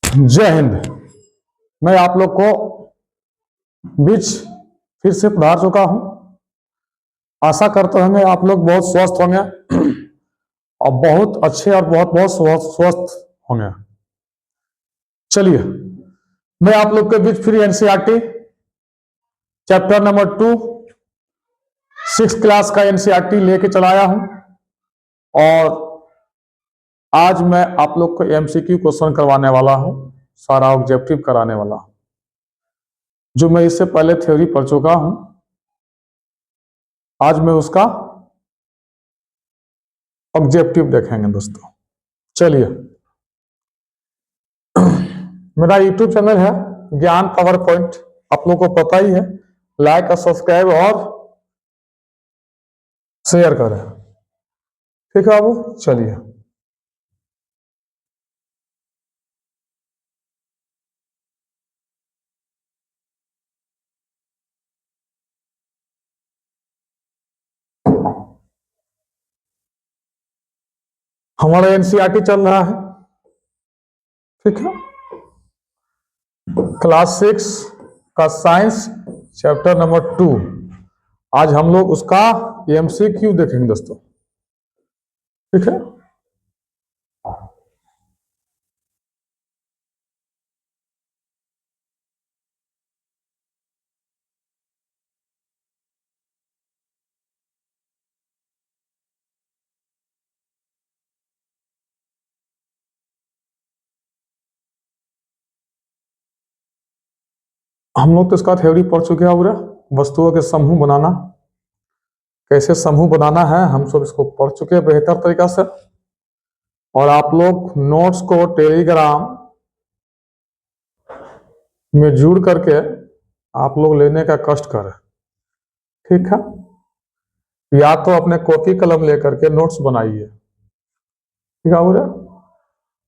जय हिंद। मैं आप लोग को बीच फिर से पधार चुका हूं। आशा करते होंगे आप लोग बहुत स्वस्थ होंगे और बहुत अच्छे और बहुत बहुत स्वस्थ होंगे। चलिए, मैं आप लोग के बीच फिर NCERT chapter number 2 6th class का एनसीईआरटी लेके चलाया हूं और आज मैं आप लोग को एमसीक्यू क्वेश्चन करवाने वाला हूं, सारा ऑब्जेक्टिव कराने वाला हूं। जो मैं इससे पहले थ्योरी पढ़ चुका हूं, आज मैं उसका ऑब्जेक्टिव देखेंगे दोस्तों। चलिए, मेरा यूट्यूब चैनल है ज्ञान पावर पॉइंट, आप लोगों को पता ही है। लाइक और सब्सक्राइब और शेयर करें, ठीक है बाबू। चलिए, हमारा एनसीईआरटी चल रहा है, ठीक है। क्लास 6 का साइंस चैप्टर नंबर 2। आज हम लोग उसका एमसीक्यू देखेंगे दोस्तों, ठीक है। हम लोग तो इसका थ्योरी पढ़ चुके हैं। वस्तुओं के समूह बनाना, कैसे समूह बनाना है, हम सब इसको पढ़ चुके हैं बेहतर तरीका से। और आप लोग नोट्स को टेलीग्राम में जुड़ करके आप लोग लेने का कष्ट करें, ठीक है। या तो अपने कॉपी कलम लेकर के नोट्स बनाइए, ठीक है।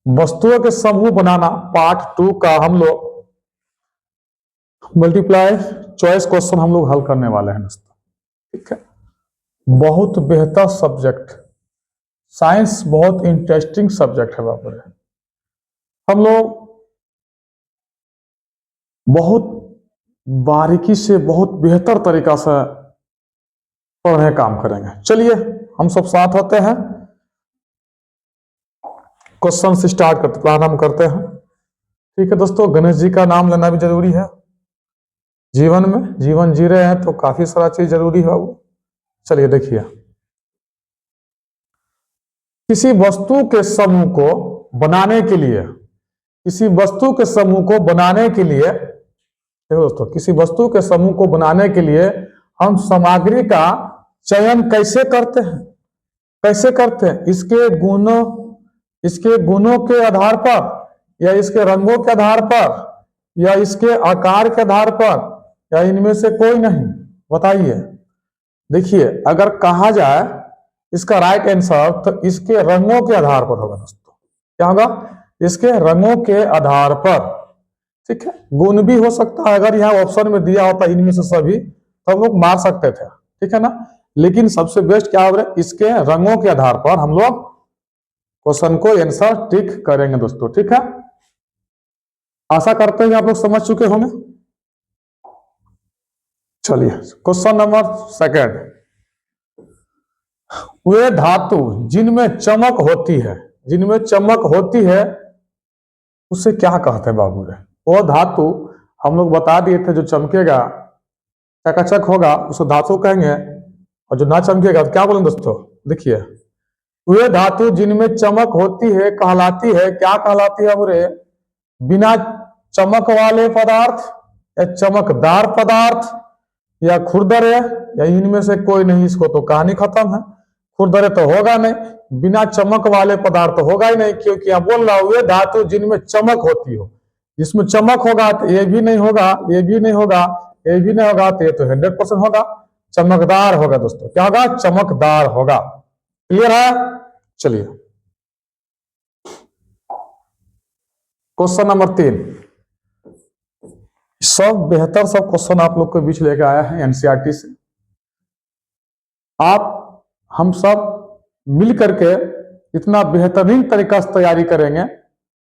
वस्तुओं के समूह बनाना पार्ट 2 का हम लोग मल्टीप्लाई चॉइस क्वेश्चन हम लोग हल करने वाले हैं दोस्तों, ठीक है। बहुत बेहतर सब्जेक्ट, साइंस बहुत इंटरेस्टिंग सब्जेक्ट है बाबू। हम लोग बहुत बारीकी से, बहुत बेहतर तरीका से पढ़ने काम करेंगे। चलिए, हम सब साथ होते हैं, क्वेश्चन से स्टार्ट करते, प्रारंभ करते हैं, ठीक है दोस्तों। गणेश जी का नाम लेना भी जरूरी है जीवन में। जीवन जी रहे हैं तो काफी सारा चीज जरूरी है बाबू। चलिए देखिए, किसी वस्तु के समूह को बनाने के लिए, किसी वस्तु के समूह को बनाने के लिए, देखो दोस्तों, किसी वस्तु के समूह को बनाने के लिए हम सामग्री का चयन कैसे करते हैं? कैसे करते हैं? इसके गुणों के आधार पर, या इसके रंगों के आधार पर, या इसके आकार के आधार पर, या इनमें से कोई नहीं? बताइए। देखिए, अगर कहा जाए इसका राइट आंसर, तो इसके रंगों के आधार पर होगा दोस्तों। क्या होगा? इसके रंगों के आधार पर, ठीक है। गुण भी हो सकता है, अगर यहाँ ऑप्शन में दिया होता इनमें से सभी, तो हम लोग मार सकते थे, ठीक है ना। लेकिन सबसे बेस्ट क्या होगा, इसके रंगों के आधार पर हम लोग क्वेश्चन को आंसर टिक करेंगे दोस्तों, ठीक है। आशा करते हैं आप लोग समझ चुके होंगे। चलिए, क्वेश्चन नंबर 2। वे धातु जिनमें चमक होती है, जिनमें चमक होती है, उसे क्या कहते हैं बाबू रे? वो धातु हम लोग बता दिए थे, जो चमकेगा, चकाचक होगा, उसको धातु कहेंगे। और जो ना चमकेगा तो क्या बोलेंगे दोस्तों? देखिए, वे धातु जिनमें चमक होती है कहलाती है, क्या कहलाती है बाबू रे? बिना चमक वाले पदार्थ, या चमकदार पदार्थ, या खुरदरे, या इनमें से कोई नहीं। इसको तो कहानी खत्म है। खुरदरे तो होगा नहीं, बिना चमक वाले पदार्थ तो होगा ही नहीं, क्योंकि आप बोल रहा हूं ये धातु जिनमें चमक होती हो। जिसमें चमक होगा तो ये भी नहीं होगा, ये भी नहीं होगा, ये भी नहीं होगा, तो ये तो 100% होगा, चमकदार होगा दोस्तों। क्या होगा? चमकदार होगा। क्लियर है? चलिए, क्वेश्चन नंबर 3। सब बेहतर सब क्वेश्चन आप लोग के बीच लेके आया है एनसीईआरटी से। आप हम सब मिल करके इतना बेहतरीन तरीका से तैयारी करेंगे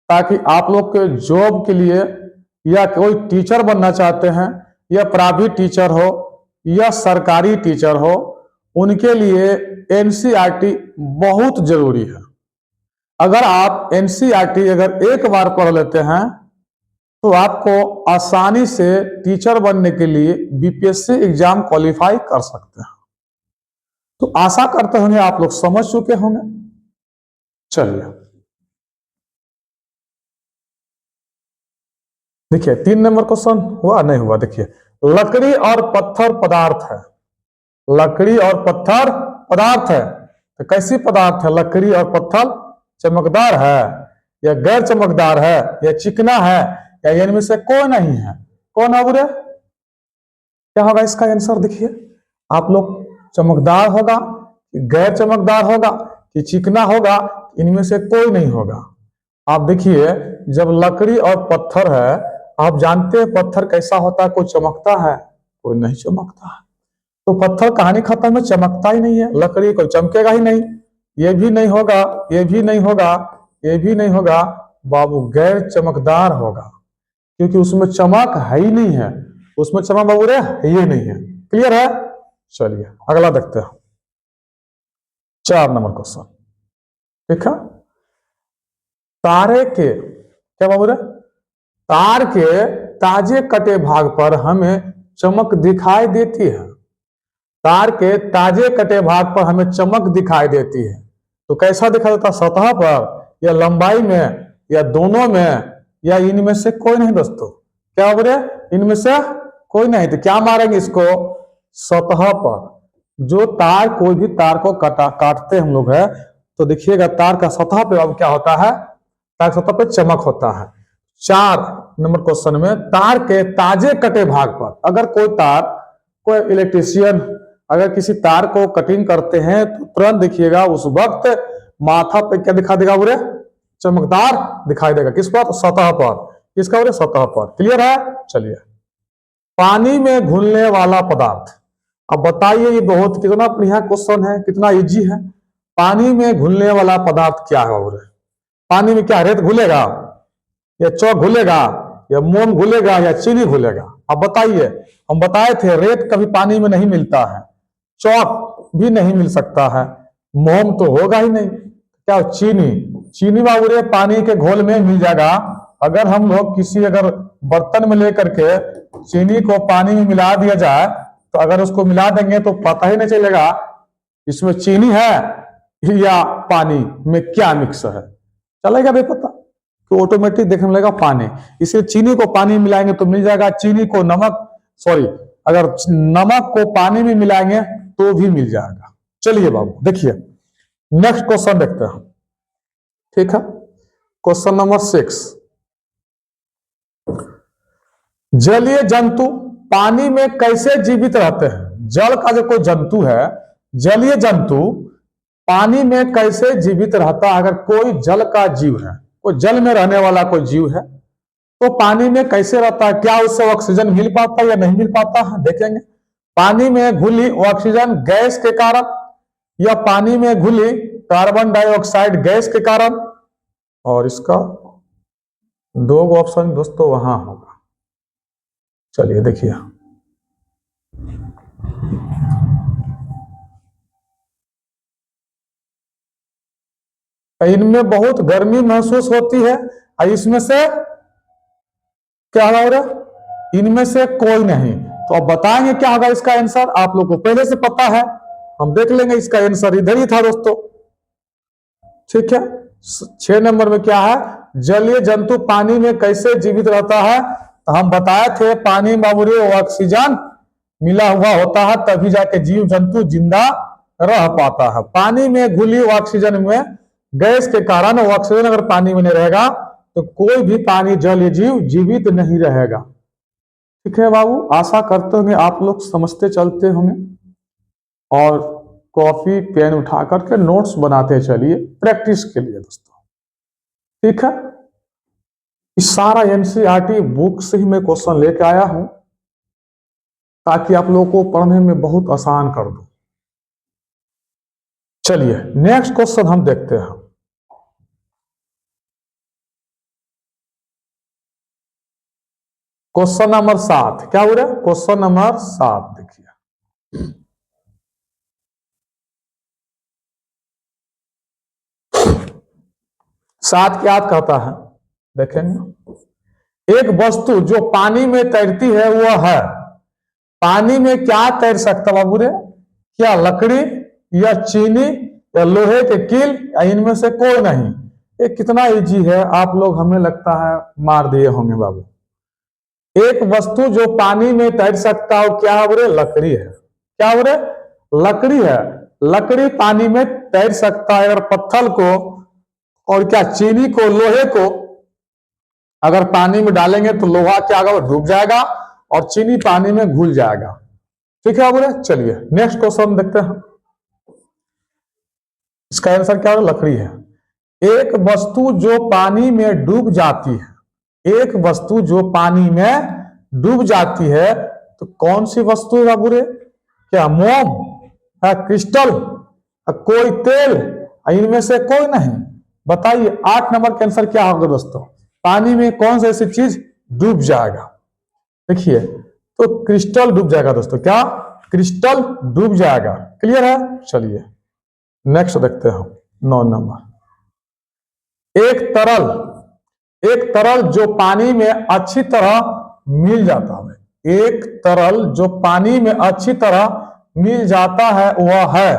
ताकि आप लोग के जॉब के लिए, या कोई टीचर बनना चाहते हैं, या प्राइवेट टीचर हो या सरकारी टीचर हो, उनके लिए एनसीईआरटी बहुत जरूरी है। अगर आप एनसीईआरटी अगर एक बार पढ़ लेते हैं तो आपको आसानी से टीचर बनने के लिए बीपीएससी एग्जाम क्वालिफाई कर सकते हैं। तो आशा करते होंगे आप लोग समझ चुके होंगे। चलिए देखिए 3 नंबर क्वेश्चन हुआ नहीं हुआ। देखिए लकड़ी और पत्थर पदार्थ है, लकड़ी और पत्थर पदार्थ है, तो कैसी पदार्थ है? लकड़ी और पत्थर चमकदार है या गैर चमकदार है या चिकना है या इनमें से कोई नहीं है? कौन है बुरे? क्या होगा इसका आंसर? देखिए आप लोग, चमकदार होगा कि गैर चमकदार होगा कि चिकना होगा, इनमें से कोई नहीं होगा। आप देखिए जब लकड़ी और पत्थर है, आप जानते हैं पत्थर कैसा होता है? कोई चमकता है? कोई नहीं चमकता है। तो पत्थर कहानी खत्म में, चमकता ही नहीं है। लकड़ी कोई चमकेगा ही नहीं, ये भी नहीं होगा, ये भी नहीं होगा, ये भी नहीं होगा बाबू, गैर चमकदार होगा क्योंकि उसमें चमक है ही नहीं है। उसमें चमक बाबू रे है ही नहीं है। क्लियर है? चलिए अगला देखते हैं 4 नंबर क्वेश्चन। ठीक है, तारे के, क्या बाबू रे? तार के ताजे कटे भाग पर हमें चमक दिखाई देती है। तार के ताजे कटे भाग पर हमें चमक दिखाई देती है, तो कैसा दिखाई देता? सतह पर या लंबाई में या दोनों में या इनमें से कोई नहीं दोस्तों। क्या बोले? इनमें से कोई नहीं। तो क्या मारेंगे इसको? सतह पर। जो तार, कोई भी तार को काटते हम लोग है, तो देखिएगा तार का सतह पे अब क्या होता है? तार सतह पे चमक होता है। 4 नंबर क्वेश्चन में तार के ताजे कटे भाग पर, अगर कोई तार, कोई इलेक्ट्रिशियन अगर किसी तार को कटिंग करते हैं तो तुरंत देखिएगा उस वक्त माथा पे क्या दिखा देगा बुरे? चमकदार दिखाई देगा। किस पर? सतह पर। किसका बुरे? सतह पर। क्लियर है? चलिए पानी में घुलने वाला पदार्थ। अब बताइए ये बहुत कितना बढ़िया क्वेश्चन है, कितना इजी है। पानी में घुलने वाला पदार्थ क्या है बुरे? पानी में क्या? रेत घुलेगा या चौक घुलेगा या मोम घुलेगा या चीनी घुलेगा? अब बताइए, हम बताए थे रेत कभी पानी में नहीं मिलता है, चौक भी नहीं मिल सकता है, मोम तो होगा ही नहीं। क्या? चीनी। चीनी बाबू रे पानी के घोल में मिल जाएगा। अगर हम लोग किसी अगर बर्तन में लेकर के चीनी को पानी में मिला दिया जाए, तो अगर उसको मिला देंगे तो पता ही नहीं चलेगा इसमें चीनी है या पानी में क्या मिक्स है। चलेगा भी पता, तो ऑटोमेटिक देखने लगेगा पानी। इसलिए चीनी को पानी में मिलाएंगे तो मिल जाएगा, चीनी को नमक, सॉरी, अगर नमक को पानी में मिलाएंगे तो भी मिल जाएगा। चलिए बाबू देखिए नेक्स्ट क्वेश्चन देखते हैं। ठीक है, क्वेश्चन नंबर 6। जलीय जंतु पानी में कैसे जीवित रहते हैं? जल का जो कोई जंतु है, जलीय जंतु पानी में कैसे जीवित रहता है? अगर कोई जल का जीव है, कोई जल में रहने वाला कोई जीव है, तो पानी में कैसे रहता है? क्या उससे ऑक्सीजन मिल पाता है या नहीं मिल पाता है? देखेंगे। पानी में घुली ऑक्सीजन गैस के कारण या पानी में घुली कार्बन डाइऑक्साइड गैस के कारण? और इसका 2 ऑप्शन दोस्तों वहां होगा। चलिए देखिए इनमें बहुत गर्मी महसूस होती है और इसमें से क्या हो रहा है? इनमें से कोई नहीं। तो अब बताएंगे क्या होगा इसका आंसर? आप लोग को पहले से पता है, हम देख लेंगे। इसका आंसर इधर ही था दोस्तों। ठीक है, 6 नंबर में क्या है? जलीय जंतु पानी में कैसे जीवित रहता है? तो हम बताए थे पानी में बाबूरे ऑक्सीजन मिला हुआ होता है, तभी जाके जीव जंतु जिंदा रह पाता है। पानी में घुली ऑक्सीजन में गैस के कारण ऑक्सीजन अगर पानी में नहीं रहेगा तो कोई भी पानी जलीय जीव जीवित नहीं रहेगा। ठीक है बाबू, आशा करते होंगे आप लोग समझते चलते होंगे और कॉपी पेन उठा करके नोट्स बनाते चलिए प्रैक्टिस के लिए दोस्तों। ठीक है, इस सारा एनसीईआरटी बुक से ही मैं क्वेश्चन लेके आया हूं ताकि आप लोगों को पढ़ने में बहुत आसान कर दूं। चलिए नेक्स्ट क्वेश्चन हम देखते हैं। क्वेश्चन नंबर 7 क्या हो रहा है? क्वेश्चन नंबर 7 देखिए, सात क्या कहता है देखेंगे। एक वस्तु जो पानी में तैरती है वह है। पानी में क्या तैर सकता बाबू रे? क्या लकड़ी या चीनी या लोहे के कील या इनमें से कोई नहीं। ये कितना इजी है, आप लोग हमें लगता है मार दिए होंगे बाबू। एक वस्तु जो पानी में तैर सकता है क्या बोले? लकड़ी है। क्या बोले? लकड़ी है। लकड़ी पानी में तैर सकता है। अगर पत्थर को और क्या चीनी को लोहे को अगर पानी में डालेंगे तो लोहा क्या होगा? डूब जाएगा और चीनी पानी में घुल जाएगा। ठीक है बोले? चलिए नेक्स्ट क्वेश्चन देखते हैं। इसका आंसर क्या होगा? लकड़ी है। एक वस्तु जो पानी में डूब जाती है, एक वस्तु जो पानी में डूब जाती है तो कौन सी वस्तु है बाबू रे? क्या मोम है? क्रिस्टल? कोई तेल? इनमें से कोई नहीं। बताइए 8 नंबर का आंसर क्या होगा दोस्तों? पानी में कौन सी ऐसी चीज डूब जाएगा? देखिए तो क्रिस्टल डूब जाएगा दोस्तों। क्या? क्रिस्टल डूब जाएगा। क्लियर है? चलिए नेक्स्ट देखते हैं 9 नंबर। एक तरल जो पानी में अच्छी तरह मिल जाता है। एक तरल जो पानी में अच्छी तरह मिल जाता है वह है।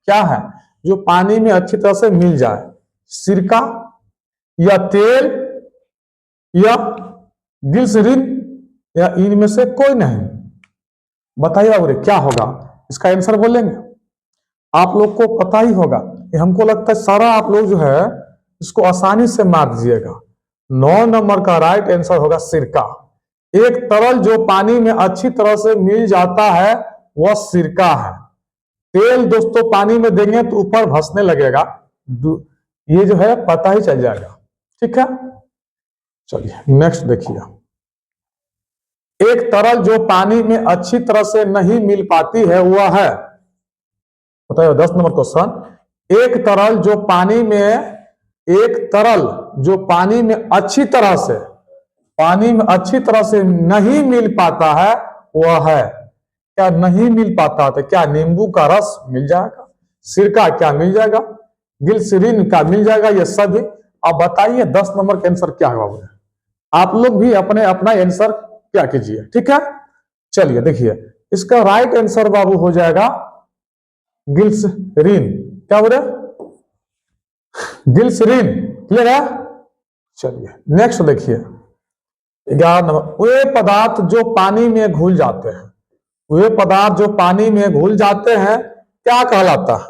क्या है जो पानी में अच्छी तरह से मिल जाए? सिरका या तेल या ग्लिसरीन या इनमें से कोई नहीं। बताइए बाबू क्या होगा? इसका आंसर बोलेंगे? आप लोग को पता ही होगा। हमको लगता है सारा आप लोग जो है इसको आसानी से मार दीजिएगा। 9 नंबर का राइट आंसर होगा सिरका। एक तरल जो पानी में अच्छी तरह से मिल जाता है वह सिरका है। तेल दोस्तों पानी में देंगे तो ऊपर धंसने लगेगा, ये जो है पता ही चल जाएगा। ठीक है, चलिए नेक्स्ट देखिए। एक तरल जो पानी में अच्छी तरह से नहीं मिल पाती है वह है, बताइए 10 नंबर क्वेश्चन। एक तरल जो पानी में अच्छी तरह से नहीं मिल पाता है वह है। क्या नहीं मिल पाता? तो क्या नींबू का रस मिल जाएगा, सिरका क्या मिल जाएगा, ग्लिसरीन का मिल जाएगा, ये सभी। अब बताइए 10 नंबर का आंसर क्या होगा? आप लोग भी अपना आंसर क्या कीजिए। ठीक है, चलिए देखिए इसका राइट आंसर बाबू हो जाएगा ग्लिसरीन। क्या बोले? ग्लिसरीन। क्लियर है? चलिए नेक्स्ट देखिए 11 नंबर। वे पदार्थ जो पानी में घुल जाते हैं, वे पदार्थ जो पानी में घुल जाते हैं क्या कहलाता है?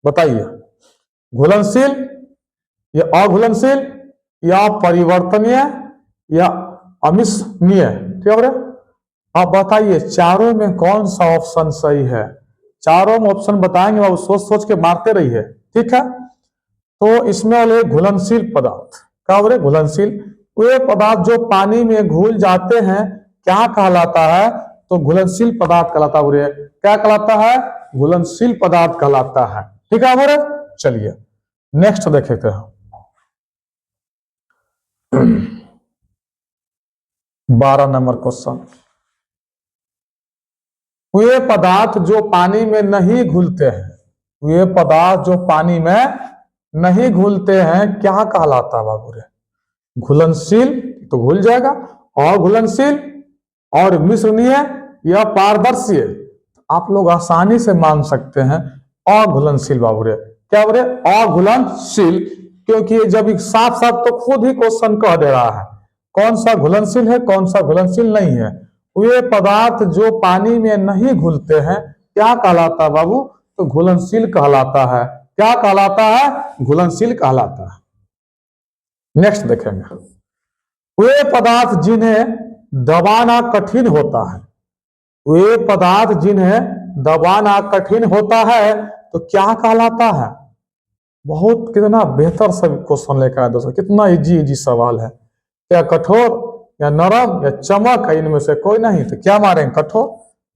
बताइए, घुलनशील या अघुलनशील या परिवर्तनीय या अमिश्रणीय? ठीक है, आप बताइए चारों में कौन सा ऑप्शन सही है? चारों में ऑप्शन बताएंगे बाबू, सोच सोच के मारते रहिए। ठीक है, तो इसमें वाले घुलनशील पदार्थ क्या बोले? घुलनशील। वे पदार्थ जो पानी में घुल जाते हैं क्या कहलाता है? तो घुलनशील पदार्थ कहलाता है। क्या कहलाता है? घुलनशील पदार्थ कहलाता है। ठीक है बोले? चलिए नेक्स्ट देखते हैं 12 नंबर क्वेश्चन। वे पदार्थ जो पानी में नहीं घुलते हैं, वे पदार्थ जो पानी में नहीं घुलते हैं क्या कहलाता है बाबू रे? घुलनशील तो घुल जाएगा, और घुलनशील और मिश्रणीय या पारदर्शी। आप लोग आसानी से मान सकते हैं अघुलनशील बाबू रे। क्या बोले? अघुलनशील, क्योंकि जब साफ साफ तो खुद ही क्वेश्चन कह दे रहा है कौन सा घुलनशील है कौन सा घुलनशील नहीं है। वे पदार्थ जो पानी में नहीं घुलते हैं क्या कहलाता है बाबू? तो घुलनशील कहलाता है। क्या कहलाता है? घुलनशील कहलाता है। नेक्स्ट देखेंगे। वे पदार्थ जिन्हें दबाना कठिन होता है, वे पदार्थ जिन्हें दबाना कठिन होता है तो क्या कहलाता है? बहुत कितना बेहतर सब क्वेश्चन लेकर आए दोस्तों, कितना इजी सवाल है। क्या कठोर या नरम या चमक? इनमें से कोई नहीं, तो क्या मारेंगे? कठोर।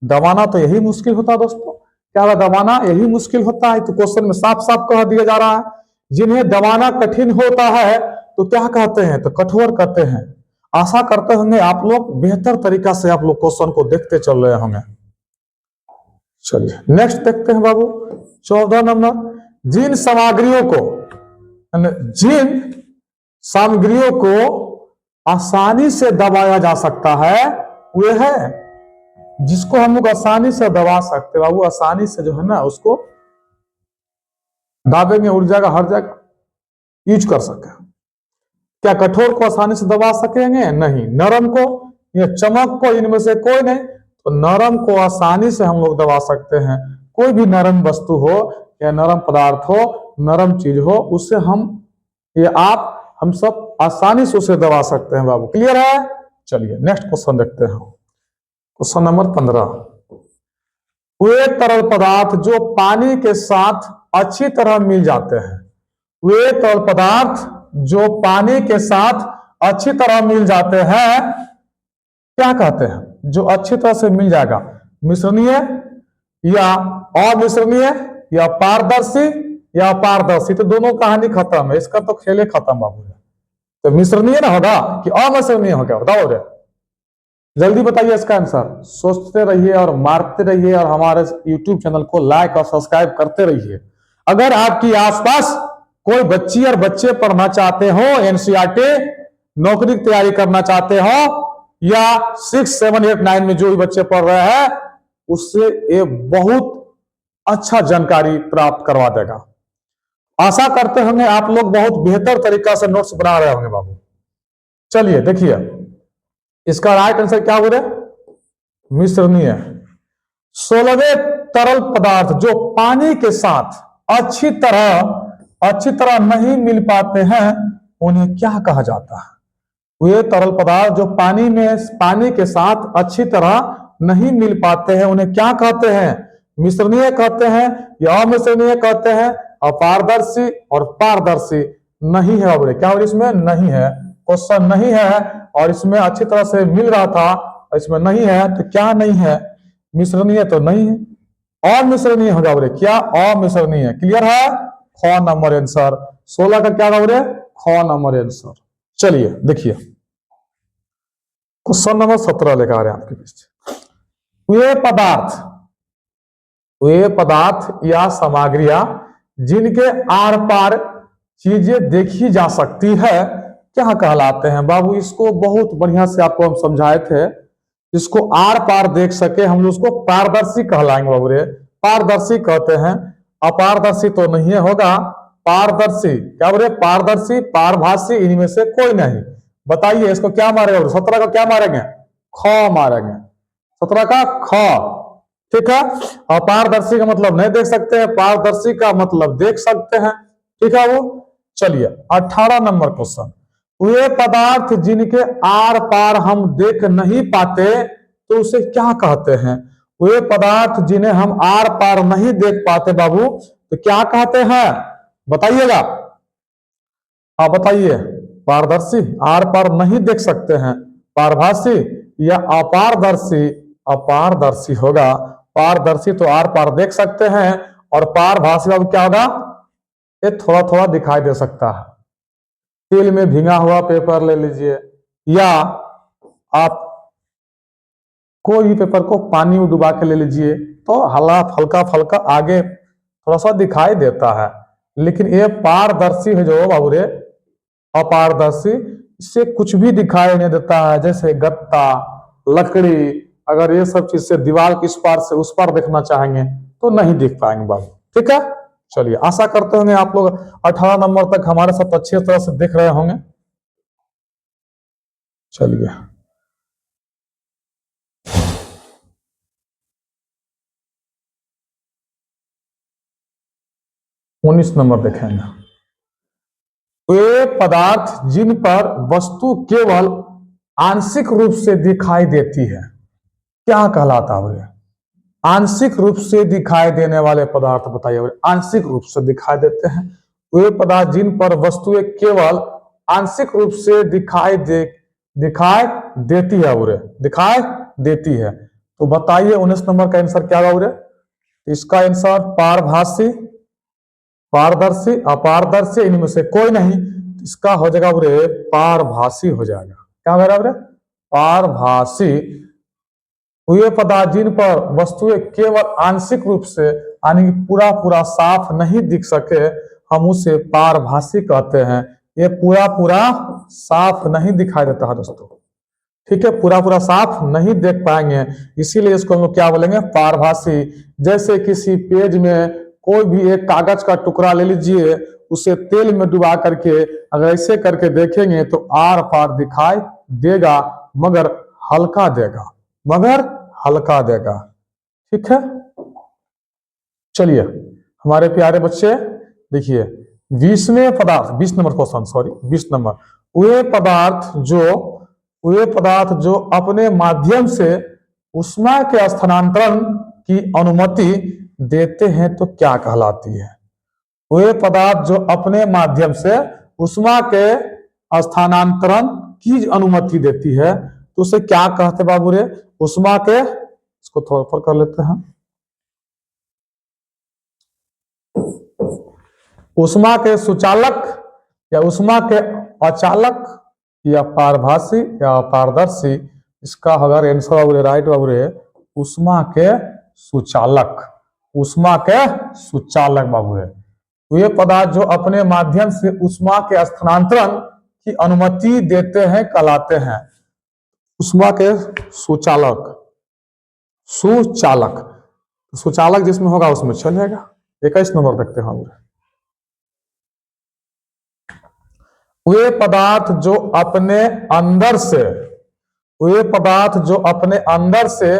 दबाना तो यही मुश्किल होता है दोस्तों, क्या दबाना यही मुश्किल होता है। तो क्वेश्चन में साफ साफ कह दिया जा रहा है जिन्हें दबाना कठिन होता है तो क्या कहते हैं? तो कठोर कहते हैं। आशा करते होंगे आप लोग बेहतर तरीका से आप लोग क्वेश्चन को देखते चल रहे होंगे। चलिए नेक्स्ट देखते हैं बाबू 14 नंबर। जिन सामग्रियों को आसानी से दबाया जा सकता है वे है, जिसको हम लोग आसानी से दबा सकते हैं बाबू, आसानी से जो है ना उसको दाबेंगे उड़ जाएगा, हर जगह यूज कर सके। क्या कठोर को आसानी से दबा सकेंगे? नहीं। नरम को या चमक को? इनमें से कोई नहीं। तो नरम को आसानी से हम लोग दबा सकते हैं। कोई भी नरम वस्तु हो या नरम पदार्थ हो, नरम चीज हो, उससे हम सब आसानी से उसे दबा सकते हैं बाबू। क्लियर है? चलिए नेक्स्ट क्वेश्चन देखते हैं। Question number 15। वे तरल पदार्थ जो पानी के साथ अच्छी तरह मिल जाते हैं, वे तरल पदार्थ जो पानी के साथ अच्छी तरह मिल जाते हैं, क्या कहते हैं? जो अच्छी तरह से मिल जाएगा, मिश्रणीय या अमिश्रणीय या पारदर्शी या अपारदर्शी? तो दोनों कहानी खत्म है, इसका तो खेले खत्म बाबू। तो मिश्रणीय ना होगा कि अमिश्रणीय होगा? बताओ रे, जल्दी बताइए इसका आंसर। सोचते रहिए और मारते रहिए और हमारे YouTube चैनल को लाइक और सब्सक्राइब करते रहिए। अगर आपकी आसपास कोई बच्ची और बच्चे पढ़ना चाहते हो, NCERT नौकरी की तैयारी करना चाहते हो, या 6, 7, 8, 9 में जो भी बच्चे पढ़ रहे हैं, उससे ये बहुत अच्छा जानकारी प्राप्त करवा देगा। आशा करते होंगे आप लोग बहुत बेहतर तरीका से नोट्स बना रहे होंगे बाबू। चलिए देखिए इसका राइट आंसर क्या हो रहा है? मिश्रणीय। 16वें तरल पदार्थ जो पानी के साथ अच्छी तरह नहीं मिल पाते हैं, उन्हें क्या कहा जाता है? वे तरल पदार्थ जो पानी के साथ अच्छी तरह नहीं मिल पाते हैं, उन्हें क्या कहते हैं? मिश्रणीय कहते हैं या अमिश्रणीय कहते हैं, अपारदर्शी और पारदर्शी? नहीं है बाबू, क्या इसमें नहीं है? क्वेश्चन नहीं है और इसमें अच्छी तरह से मिल रहा था, इसमें नहीं है, तो क्या नहीं है? मिश्रणीय तो नहीं है, अमिश्रणीय होगा बोले। क्या अमिश्रणीय? क्लियर है? ख नंबर आंसर 16 का क्या बोले? ख नंबर आंसर। चलिए देखिए क्वेश्चन नंबर 17 लेकर आ रहे हैं आपके बीच। वे पदार्थ या सामग्रियां जिनके आर पार चीजें देखी जा सकती है, क्या कहलाते हैं बाबू? इसको बहुत बढ़िया से आपको हम समझाए थे। इसको आर पार देख सके हम लोग उसको पारदर्शी कहलाएंगे बाबू रे। पारदर्शी कहते हैं, अपारदर्शी तो नहीं होगा, पारदर्शी। क्या बोले? पारदर्शी, पारभासी, इनमें से कोई नहीं। बताइए इसको क्या मारेगा? 17 का क्या मारेंगे? ख मारेंगे। 17 का ख। ठीक है। अपारदर्शी का मतलब नहीं देख सकते हैं, पारदर्शी का मतलब देख सकते हैं। ठीक है वो। चलिए 18 नंबर क्वेश्चन। वे पदार्थ जिनके आर पार हम देख नहीं पाते, तो उसे क्या कहते हैं? वे पदार्थ जिन्हें हम आर पार नहीं देख पाते बाबू, तो क्या कहते हैं? बताइएगा। आप बताइए। पारदर्शी, आर पार नहीं देख सकते हैं, पारभासी या अपारदर्शी? अपारदर्शी होगा। पारदर्शी तो आर पार देख सकते हैं और पारभासी बाबू क्या होगा? ये थोड़ा थोड़ा दिखाई दे सकता है। तेल में भींगा हुआ पेपर ले लीजिए, या आप कोई भी पेपर को पानी में डुबा के ले लीजिए, तो हल्का फल्का आगे थोड़ा सा दिखाई देता है। लेकिन ये पारदर्शी है जो बाबू रे, अपारदर्शी, इससे कुछ भी दिखाई नहीं देता है। जैसे गत्ता, लकड़ी, अगर ये सब चीज से दीवार के इस पार से उस पार देखना चाहेंगे तो नहीं देख पाएंगे बाबू। ठीक है। चलिए आशा करते होंगे आप लोग 18 नंबर तक हमारे साथ अच्छी तरह से देख रहे होंगे। चलिए 19 नंबर देखेंगे। वे पदार्थ जिन पर वस्तु केवल आंशिक रूप से दिखाई देती है, क्या कहलाता है? आंशिक रूप से दिखाई देने वाले पदार्थ बताइए। आंशिक रूप से दिखाई देते हैं वे पदार्थ जिन पर वस्तुएं केवल आंशिक रूप से दिखाई देती है उरे, दिखाई देती है। तो बताइए 19 नंबर का आंसर क्या होगा उरे? इसका आंसर पारभासी, पारदर्शी, अपारदर्शी, इनमें से कोई नहीं। इसका हो जाएगा उरे पारभासी हो जाएगा। क्या होगा बराबर? पारभासी वे पदार्थ जिन पर वस्तुएं केवल आंशिक रूप से यानी कि पूरा पूरा साफ नहीं दिख सके, हम उसे पारभासी कहते हैं। ये पूरा पूरा साफ नहीं दिखाई देता है दोस्तों, ठीक है, पूरा पूरा साफ नहीं देख पाएंगे, इसीलिए इसको हम लोग क्या बोलेंगे? पारभासी। जैसे किसी पेज में कोई भी एक कागज का टुकड़ा ले लीजिए, उसे तेल में डुबा करके अगर ऐसे करके देखेंगे तो आर पार दिखाई देगा, मगर हल्का देगा, मगर हल्का देगा, ठीक है। चलिए हमारे प्यारे बच्चे देखिए, 20वें पदार्थ, 20 नंबर क्वेश्चन, सॉरी 20 नंबर, वे पदार्थ जो अपने माध्यम से उष्मा के स्थानांतरण की अनुमति देते हैं तो क्या कहलाती है? वे पदार्थ जो अपने माध्यम से उष्मा के स्थानांतरण की अनुमति देती है तो उसे क्या कहते बाबू रे? उष्मा के, इसको थोड़ा ऊपर कर लेते हैं, उष्मा के सुचालक या उष्मा के अचालक या पारभासी या पारदर्शी, इसका अगर आंसर बाबू रे राइट बाबू रे उष्मा के सुचालक, उष्मा के सुचालक बाबू रे। वे पदार्थ जो अपने माध्यम से उष्मा के स्थानांतरण की अनुमति देते हैं कहलाते हैं उष्मा के सुचालक। सुचालक, सुचालक जिसमें होगा उसमें चलेगा। 21 नंबर देखते हैं, वे पदार्थ जो अपने अंदर से, वे पदार्थ जो अपने अंदर से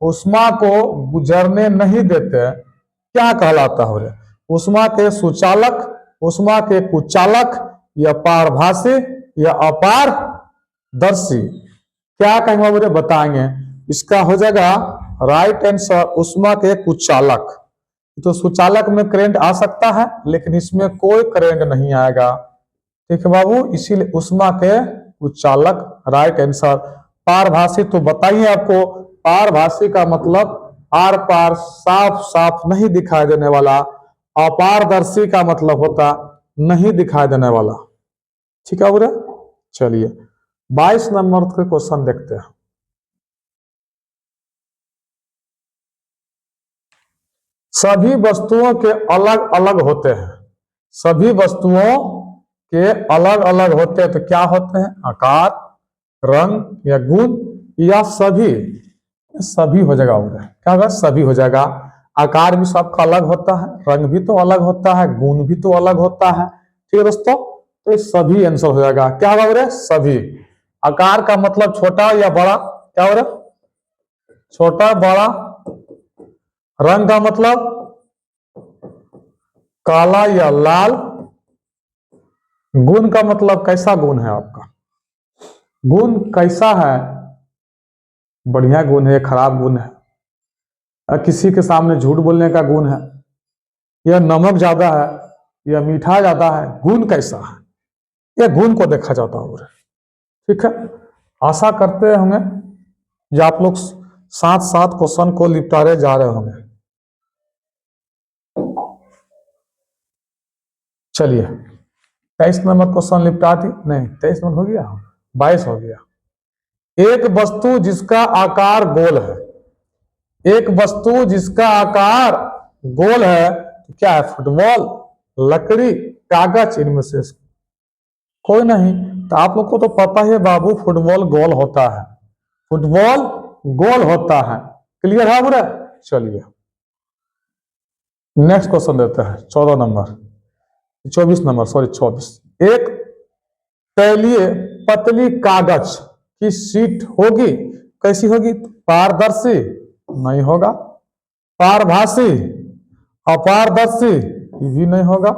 उष्मा को गुजरने नहीं देते क्या कहलाता है? उष्मा के सुचालक, उष्मा के कुचालक या पारभासी या अपारदर्शी, क्या कहेंगे बोले? बताएंगे। इसका हो जाएगा राइट आंसर उष्मा के कुचालक। तो सुचालक में करंट आ सकता है लेकिन इसमें कोई करंट नहीं आएगा, ठीक है बाबू, इसीलिए उष्मा के कुचालक राइट आंसर। पारभासी तो बताइए आपको, पारभासी का मतलब आर पार साफ साफ नहीं दिखाई देने वाला, अपारदर्शी का मतलब होता नहीं दिखाई देने वाला, ठीक है बुरा। चलिए 22 नंबर के क्वेश्चन देखते हैं। सभी वस्तुओं के अलग अलग होते हैं, सभी वस्तुओं के अलग अलग होते हैं तो क्या होते हैं? आकार, रंग या गुण या सभी? सभी हो जाएगा, क्या होगा? सभी हो जाएगा। आकार भी सबका अलग होता है, रंग भी तो अलग होता है, गुण भी तो अलग होता है, ठीक है दोस्तों, तो ये सभी आंसर हो जाएगा। क्या होगा बोले? सभी। आकार का मतलब छोटा या बड़ा, क्या हो रहा? छोटा बड़ा। रंग का मतलब काला या लाल। गुण का मतलब कैसा गुण है आपका, गुण कैसा है? बढ़िया गुण है, खराब गुण है, किसी के सामने झूठ बोलने का गुण है, या नमक ज्यादा है या मीठा ज्यादा है, गुण कैसा है? यह गुण को देखा जाता है, ठीक है। आशा करते होंगे जो आप लोग साथ साथ क्वेश्चन को निपटारे जा रहे होंगे। चलिए 23 नंबर क्वेश्चन निपटा दी, नहीं 23 नंबर हो गया, 22 हो गया। एक वस्तु जिसका आकार गोल है, एक वस्तु जिसका आकार गोल है तो क्या है? फुटबॉल, लकड़ी, कागज, इनमें से कोई नहीं। तो आप लोग को तो पता है बाबू, फुटबॉल गोल होता है, फुटबॉल गोल होता है, क्लियर है बुरा। चलिए नेक्स्ट क्वेश्चन देते हैं, 14 नंबर, 24 नंबर, सॉरी 24। एक तैलीय पतली कागज की शीट होगी, कैसी होगी? पारदर्शी नहीं होगा, पारभासी, अपारदर्शी भी नहीं होगा,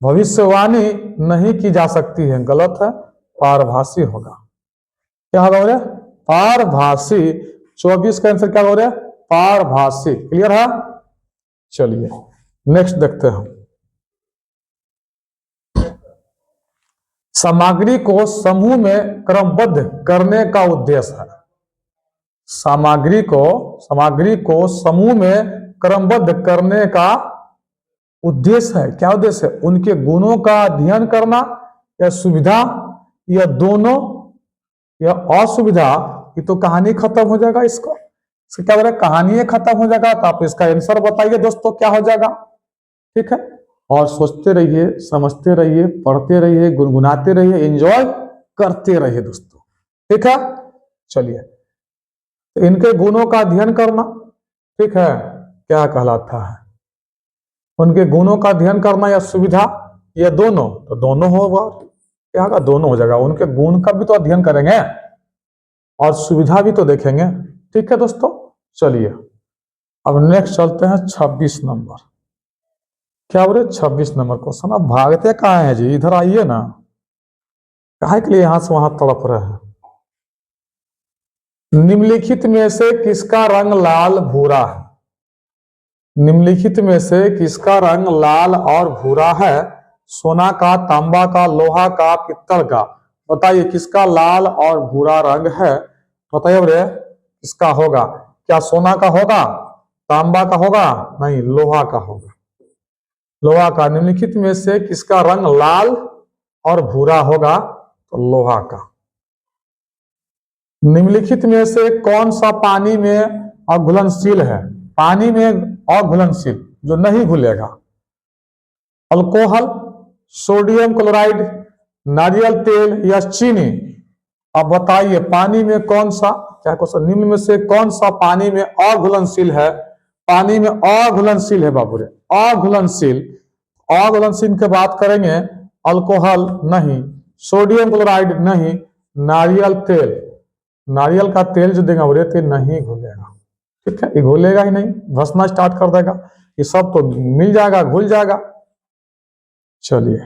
भविष्यवाणी नहीं की जा सकती है, गलत है, पारभासी होगा। क्या होगा बोले? पारभासी। 24 का आंसर क्या हो रहा है? पारभासी, क्लियर है। चलिए नेक्स्ट देखते हैं। सामग्री को समूह में क्रमबद्ध करने का उद्देश्य है, सामग्री को समूह में क्रमबद्ध करने का उद्देश्य है। क्या उद्देश्य है? उनके गुणों का अध्ययन करना या सुविधा या दोनों यह असुविधा, ये तो कहानी खत्म हो जाएगा। इसका क्या बोला, कहानी खत्म हो जाएगा। तो आप इसका आंसर बताइए दोस्तों, क्या हो जाएगा। ठीक है, और सोचते रहिए, समझते रहिए, पढ़ते रहिए, गुनगुनाते रहिए, एंजॉय करते रहिए दोस्तों। ठीक है, चलिए, तो इनके गुणों का अध्ययन करना, ठीक है, क्या कहलाता है, उनके गुणों का अध्ययन करना या सुविधा, ये दोनों, तो दोनों होगा, क्या होगा, दोनों हो जाएगा। उनके गुण का भी तो अध्ययन करेंगे और सुविधा भी तो देखेंगे। ठीक है दोस्तों, चलिए अब नेक्स्ट चलते हैं 26 नंबर। क्या बोले, 26 नंबर क्वेश्चन। अब भागते कहाँ हैं जी, इधर आइए ना, काहे के लिए यहां से वहां तड़प रहे हैं। निम्नलिखित में से किसका रंग लाल भूरा है। निम्नलिखित में से किसका रंग लाल और भूरा है। सोना का, तांबा का, लोहा का, पित्तल का। बताइए किसका लाल और भूरा रंग है। बताइए बोले किसका होगा। क्या सोना का होगा, तांबा का होगा, नहीं लोहा का होगा। लोहा का। निम्नलिखित में से किसका रंग लाल और भूरा होगा, तो लोहा का। निम्नलिखित में से कौन सा पानी में अघुलनशील है। पानी में अघुलनशील, जो नहीं घुलेगा। अल्कोहल, सोडियम क्लोराइड, नारियल तेल या चीनी। अब बताइए पानी में कौन सा, क्या क्वेश्चन, निम्न में से कौन सा पानी में अघुलनशील है। पानी में अघुलनशील है बाबू रे, अघुलनशील। अघुलनशील की बात करेंगे, अल्कोहल नहीं, सोडियम क्लोराइड नहीं, नारियल तेल। नारियल का तेल जो देगा बोले तो नहीं घुलेगा। ठीक है, ये घुलेगा ही नहीं, भसना स्टार्ट कर देगा। ये सब तो मिल जाएगा, घुल जाएगा। चलिए,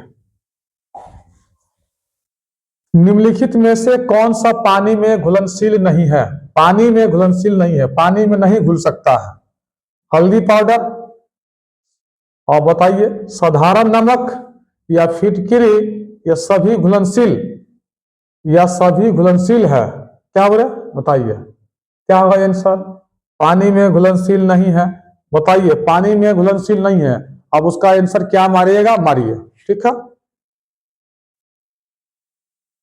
निम्नलिखित में से कौन सा पानी में घुलनशील नहीं है। पानी में घुलनशील नहीं है, पानी में नहीं घुल सकता है। हल्दी पाउडर, और बताइए साधारण नमक या फिटकिरी, या सभी घुलनशील, या सभी घुलनशील है। क्या बोले, बताइए क्या होगा आंसर। पानी में घुलनशील नहीं है, बताइए पानी में घुलनशील नहीं है। अब उसका आंसर क्या मारिएगा, मारिए। ठीक है,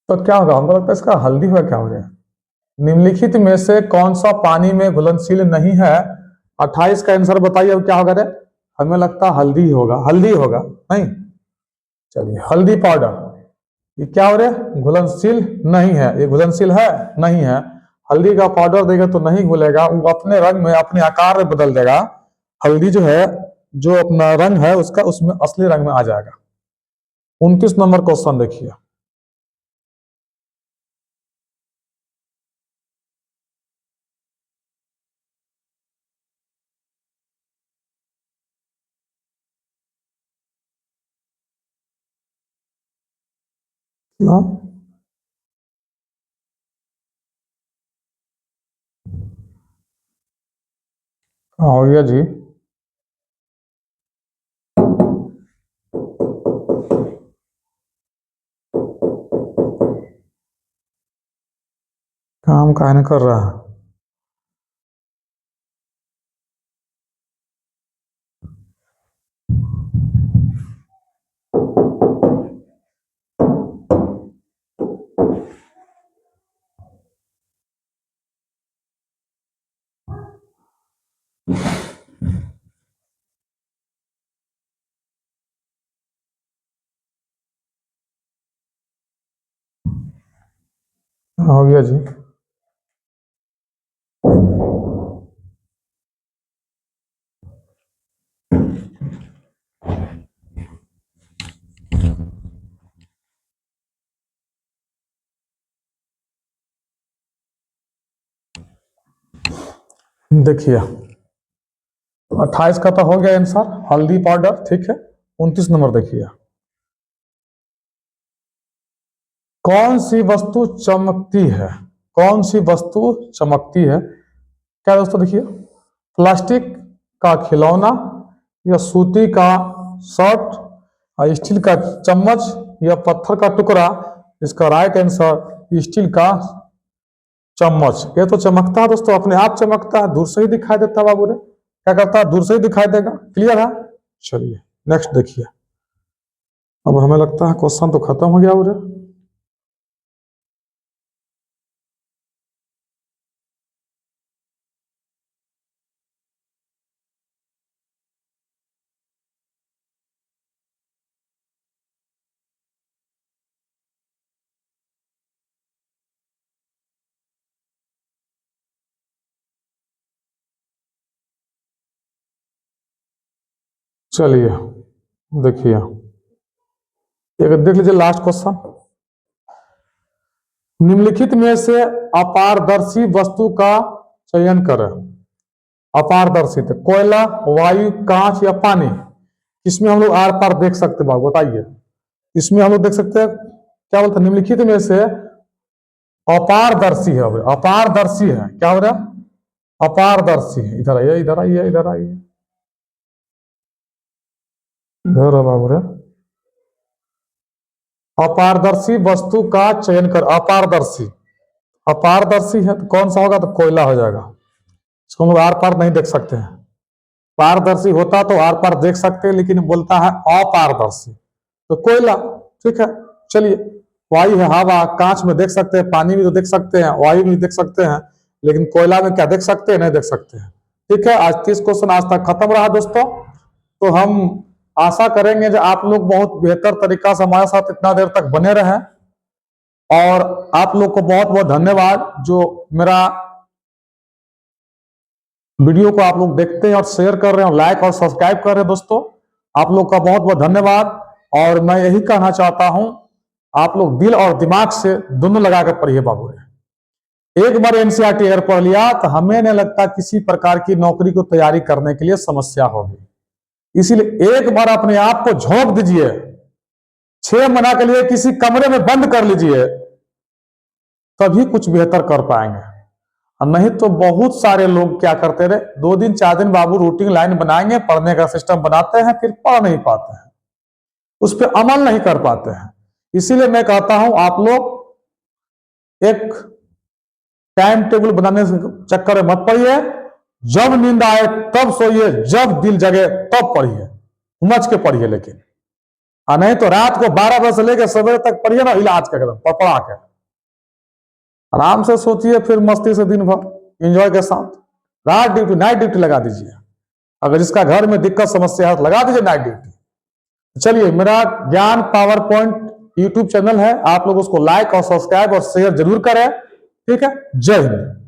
तो क्या होगा, हमको लगता है इसका हल्दी होगा, क्या हो जाएगा। निम्नलिखित में से कौन सा पानी में घुलनशील नहीं है। 28 का आंसर बताइए, अब क्या होगा रे। हमें लगता है हल्दी होगा, हल्दी होगा, नहीं। चलिए, हल्दी पाउडर, ये क्या हो रहा, घुलनशील नहीं है। ये घुलनशील है, नहीं है। हल्दी का पाउडर देगा तो नहीं घुलेगा, वो अपने रंग में, अपने आकार में बदल देगा। हल्दी जो है, जो अपना रंग है उसका, उसमें असली रंग में आ जाएगा। 29 नंबर क्वेश्चन देखिए। हाँ, हो गया जी। काम काहे नहीं कर रहा है। हो गया जी। देखिए 28 का तो हो गया आंसर, हल्दी पाउडर। ठीक है, 29 नंबर देखिए। कौन सी वस्तु चमकती है। कौन सी वस्तु चमकती है। क्या दोस्तों, देखिए प्लास्टिक का खिलौना, या सूती का शर्ट, और स्टील का चम्मच, या पत्थर का टुकड़ा। इसका राइट आंसर स्टील का चम्मच। ये तो चमकता है दोस्तों, अपने आप चमकता है, दूर से ही दिखाई देता है बाबू ने। क्या करता है, दूर से ही दिखाई देगा। क्लियर है, चलिए नेक्स्ट देखिए। अब हमें लगता है क्वेश्चन तो खत्म हो गया। चलिए देखिए, एक देख लीजिए लास्ट क्वेश्चन। निम्नलिखित में से अपारदर्शी वस्तु का चयन करें। अपारदर्शी थे कोयला, वायु, कांच या पानी। इसमें हम लोग आर पार देख सकते हैं, बताइए। इसमें हम लोग देख सकते हैं, क्या बोलते हैं, निम्नलिखित में से अपारदर्शी है। अपारदर्शी है, क्या हो रहा है, अपारदर्शी है। इधर आइए, इधर आइए, इधर आइए, इधर बाबू रे। अपारदर्शी वस्तु का चयन कर। अपारदर्शी, अपारदर्शी है तो कौन सा होगा, तो कोयला हो जाएगा। इसको हम लोग आर पार नहीं देख सकते हैं। पारदर्शी होता तो आर पार देख सकते हैं, लेकिन बोलता है अपारदर्शी, तो कोयला। ठीक है, चलिए। वायु है, हवा, कांच में देख सकते हैं, पानी में तो देख सकते हैं, वायु में देख सकते हैं, लेकिन कोयला में क्या देख सकते हैं, नहीं देख सकते हैं। ठीक है, आज 30 क्वेश्चन आज तक खत्म रहा दोस्तों। तो हम आशा करेंगे कि आप लोग बहुत बेहतर तरीका से हमारे साथ इतना देर तक बने रहें। और आप लोग को बहुत बहुत धन्यवाद जो मेरा वीडियो को आप लोग देखते हैं और शेयर कर रहे हैं और लाइक और सब्सक्राइब कर रहे हैं। दोस्तों आप लोग का बहुत बहुत धन्यवाद। और मैं यही कहना चाहता हूं, आप लोग दिल और दिमाग से दोनों लगाकर पढ़िए बाबू। एक बार एनसीईआरटी अगर पढ़ लिया तो हमें नहीं लगता किसी प्रकार की नौकरी को तैयारी करने के लिए समस्या होगी। इसीलिए एक बार अपने आप को झोंक दीजिए, 6 महीने के लिए किसी कमरे में बंद कर लीजिए, तभी कुछ बेहतर कर पाएंगे। और नहीं तो बहुत सारे लोग क्या करते रहे, 2 दिन 4 दिन बाबू रूटीन लाइन बनाएंगे, पढ़ने का सिस्टम बनाते हैं, फिर पढ़ नहीं पाते हैं, उस पर अमल नहीं कर पाते हैं। इसीलिए मैं कहता हूं आप लोग एक टाइम टेबल बनाने के चक्कर में मत पड़िए। जब नींद आए तब सोइए, जब दिल जगे तब पढ़िए, समझ के पढ़िए। लेकिन नहीं तो रात को 12 बजे से लेकर सवेरे तक पढ़िए ना, इलाज का एकदम पढ़ा के आराम से सोचिए, फिर मस्ती से दिन भर एंजॉय के साथ। रात ड्यूटी, नाइट ड्यूटी लगा दीजिए। अगर जिसका घर में दिक्कत समस्या है तो लगा दीजिए नाइट ड्यूटी। चलिए, मेरा ज्ञान पावर पॉइंट यूट्यूब चैनल है, आप लोग उसको लाइक और सब्सक्राइब और शेयर जरूर करें। ठीक है, जय हिंद।